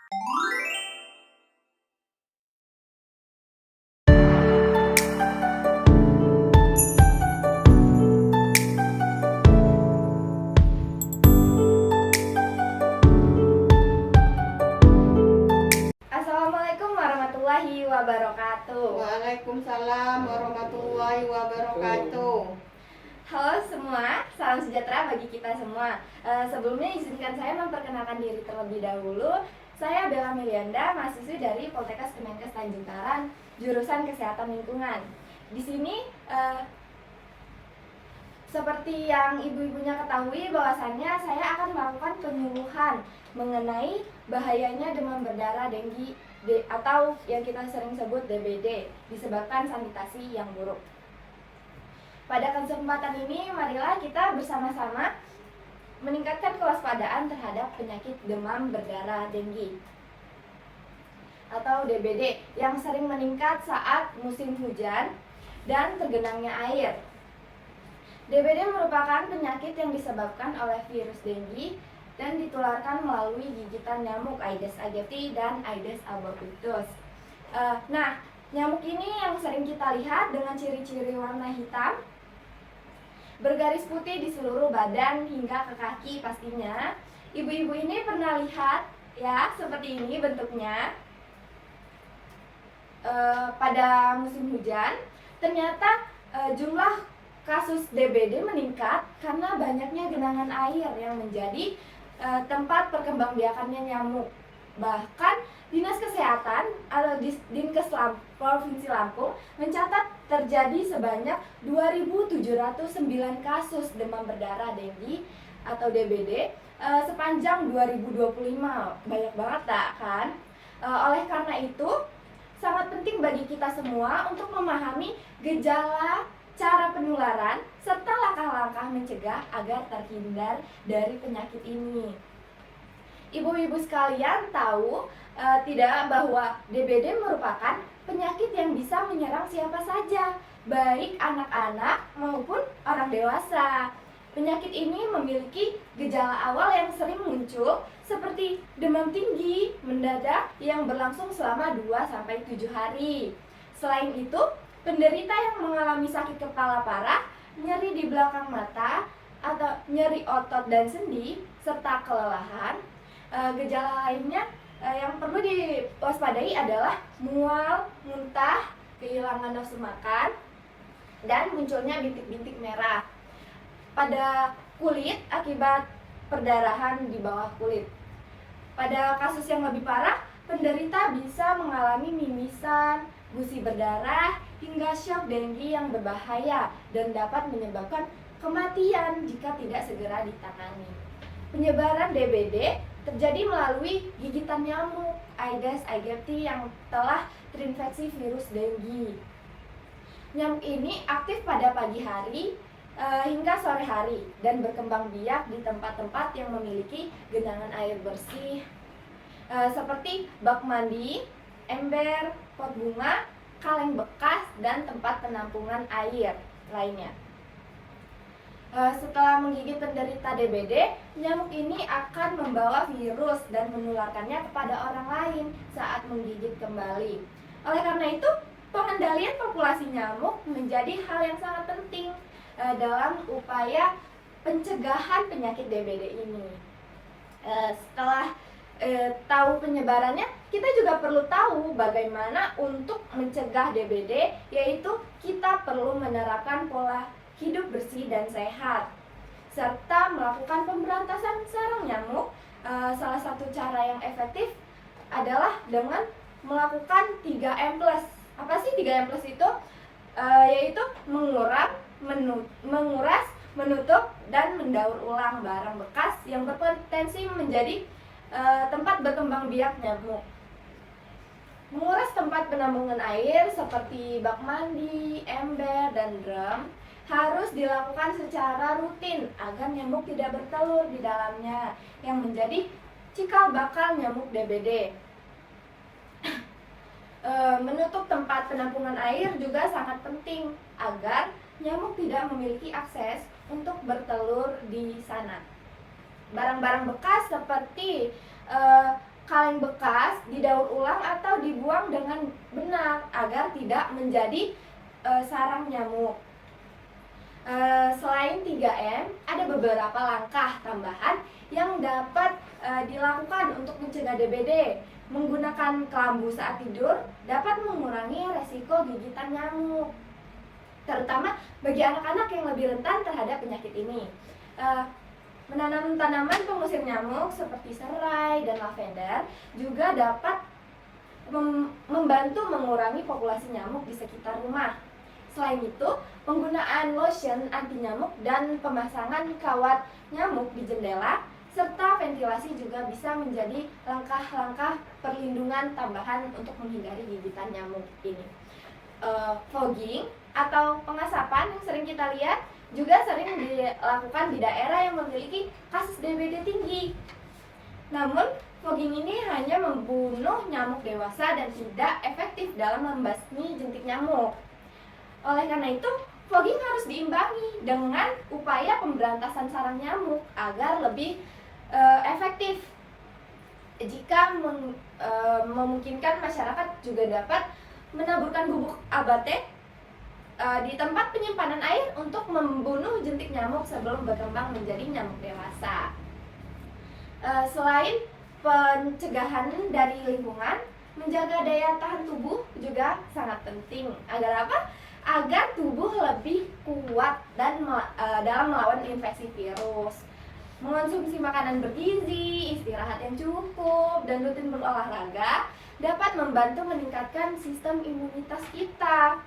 Assalamualaikum warahmatullahi wabarakatuh. Waalaikumsalam warahmatullahi wabarakatuh. Halo semua, salam sejahtera bagi kita semua. Sebelumnya izinkan saya memperkenalkan diri terlebih dahulu. Saya Bella Milianda, mahasiswi dari Poltekkes Kemenkes Tanjung Karang, jurusan Kesehatan Lingkungan. Di sini seperti yang ibu-ibunya ketahui bahwasannya saya akan melakukan penyuluhan mengenai bahayanya demam berdarah denggi atau yang kita sering sebut DBD disebabkan sanitasi yang buruk. Pada kesempatan ini marilah kita bersama-sama meningkatkan kewaspadaan terhadap penyakit demam berdarah denggi atau DBD yang sering meningkat saat musim hujan dan tergenangnya air. DBD merupakan penyakit yang disebabkan oleh virus denggi dan ditularkan melalui gigitan nyamuk Aedes aegypti dan Aedes albopictus. Nah, nyamuk ini yang sering kita lihat dengan ciri-ciri warna hitam, bergaris putih di seluruh badan hingga ke kaki pastinya. Ibu-ibu ini pernah lihat ya, seperti ini bentuknya. Pada musim hujan, ternyata jumlah kasus DBD meningkat karena banyaknya genangan air yang menjadi tempat perkembangbiakannya nyamuk. Bahkan Dinas Kesehatan atau Dinkes Provinsi Lampung mencatat terjadi sebanyak 2.709 kasus demam berdarah denggi atau DBD sepanjang 2025. Banyak banget tak kan? Oleh karena itu, sangat penting bagi kita semua untuk memahami gejala, cara penularan, serta langkah-langkah mencegah agar terhindar dari penyakit ini. Ibu-ibu sekalian tahu tidak bahwa DBD merupakan penyakit yang bisa menyerang siapa saja, baik anak-anak maupun orang dewasa. Penyakit ini memiliki gejala awal yang sering muncul seperti demam tinggi mendadak yang berlangsung selama 2-7 hari. Selain itu, penderita yang mengalami sakit kepala parah, nyeri di belakang mata, atau nyeri otot dan sendi, serta kelelahan. Gejala lainnya yang perlu diwaspadai adalah mual, muntah, kehilangan nafsu makan, dan munculnya bintik-bintik merah pada kulit akibat perdarahan di bawah kulit. Pada kasus yang lebih parah, penderita bisa mengalami mimisan, gusi berdarah, hingga syok denggi yang berbahaya dan dapat menyebabkan kematian jika tidak segera ditangani. Penyebaran DBD terjadi melalui gigitan nyamuk Aedes aegypti yang telah terinfeksi virus denggi. Nyamuk ini aktif pada pagi hari hingga sore hari dan berkembang biak di tempat-tempat yang memiliki genangan air bersih seperti bak mandi, ember, pot bunga, kaleng bekas, dan tempat penampungan air lainnya. Setelah menggigit penderita DBD, nyamuk ini akan membawa virus dan menularkannya kepada orang lain saat menggigit kembali. Oleh karena itu, pengendalian populasi nyamuk menjadi hal yang sangat penting dalam upaya pencegahan penyakit DBD ini. Setelah tahu penyebarannya, kita juga perlu tahu bagaimana untuk mencegah DBD, yaitu kita perlu menerapkan pola hidup bersih dan sehat, serta melakukan pemberantasan sarang nyamuk. Salah satu cara yang efektif adalah dengan melakukan 3M+. Apa sih 3M+ itu? Yaitu menguras, menutup, dan mendaur ulang barang bekas yang berpotensi menjadi tempat berkembang biak nyamuk. Menguras tempat penampungan air seperti bak mandi, ember, dan drum harus dilakukan secara rutin agar nyamuk tidak bertelur di dalamnya yang menjadi cikal bakal nyamuk DBD. Menutup tempat penampungan air juga sangat penting agar nyamuk tidak memiliki akses untuk bertelur di sana. Barang-barang bekas seperti kaleng bekas didaur ulang atau dibuang dengan benar agar tidak menjadi sarang nyamuk. Selain 3M, ada beberapa langkah tambahan yang dapat dilakukan untuk mencegah DBD. Menggunakan kelambu saat tidur dapat mengurangi resiko gigitan nyamuk, terutama bagi anak-anak yang lebih rentan terhadap penyakit ini. Menanam tanaman pengusir nyamuk seperti serai dan lavender juga dapat membantu mengurangi populasi nyamuk di sekitar rumah. Selain itu, penggunaan lotion anti nyamuk dan pemasangan kawat nyamuk di jendela serta ventilasi juga bisa menjadi langkah-langkah perlindungan tambahan untuk menghindari gigitan nyamuk ini. Fogging atau pengasapan yang sering kita lihat juga sering dilakukan di daerah yang memiliki kasus DBD tinggi. Namun, fogging ini hanya membunuh nyamuk dewasa dan tidak efektif dalam membasmi jentik nyamuk. Oleh karena itu, fogging harus diimbangi dengan upaya pemberantasan sarang nyamuk agar lebih efektif. Jika memungkinkan, masyarakat juga dapat menaburkan bubuk abate di tempat penyimpanan air untuk membunuh jentik nyamuk sebelum berkembang menjadi nyamuk dewasa. Selain pencegahan dari lingkungan, menjaga daya tahan tubuh juga sangat penting. Agar apa? Agar tubuh lebih kuat dan dalam melawan infeksi virus. Mengonsumsi makanan bergizi, istirahat yang cukup, dan rutin berolahraga dapat membantu meningkatkan sistem imunitas kita.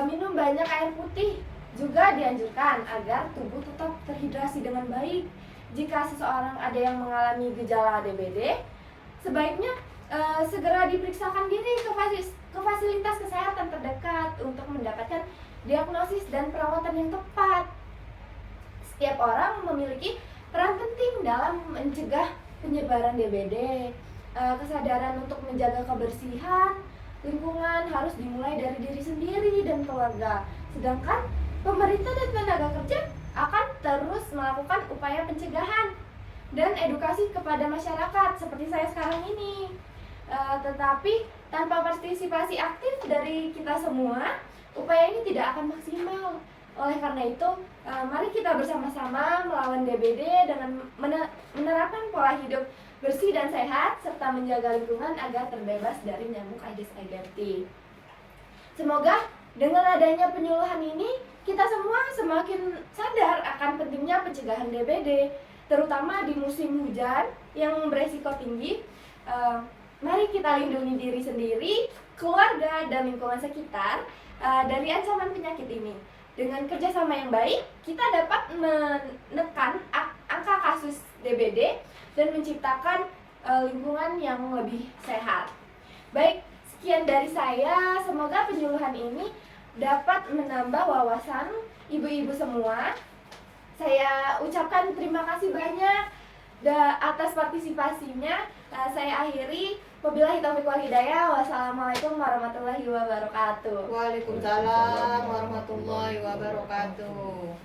Minum banyak air putih juga dianjurkan agar tubuh tetap terhidrasi dengan baik. Jika seseorang ada yang mengalami gejala DBD, sebaiknya segera diperiksakan diri ke fasilitas kesehatan terdekat untuk mendapatkan diagnosis dan perawatan yang tepat. Setiap orang memiliki peran penting dalam mencegah penyebaran DBD. Kesadaran untuk menjaga kebersihan lingkungan harus dimulai dari diri sendiri dan keluarga. Sedangkan pemerintah dan tenaga kerja akan terus melakukan upaya pencegahan dan edukasi kepada masyarakat seperti saya sekarang ini. Tetapi tanpa partisipasi aktif dari kita semua, upaya ini tidak akan maksimal. Oleh karena itu, mari kita bersama-sama melawan DBD dengan menerapkan pola hidup bersih dan sehat serta menjaga lingkungan agar terbebas dari nyamuk Aedes aegypti. Semoga dengan adanya penyuluhan ini, kita semua semakin sadar akan pentingnya pencegahan DBD, terutama di musim hujan yang beresiko tinggi. Mari kita lindungi diri sendiri, keluarga, dan lingkungan sekitar dari ancaman penyakit ini. Dengan kerjasama yang baik, kita dapat menekan angka kasus DBD dan menciptakan lingkungan yang lebih sehat. Baik, sekian dari saya. Semoga penyuluhan ini dapat menambah wawasan ibu-ibu semua. Saya ucapkan terima kasih banyak atas partisipasinya. Saya akhiri. Wabillahi taufiq wal hidayah. Wassalamualaikum warahmatullahi wabarakatuh. Waalaikumsalam warahmatullahi wabarakatuh.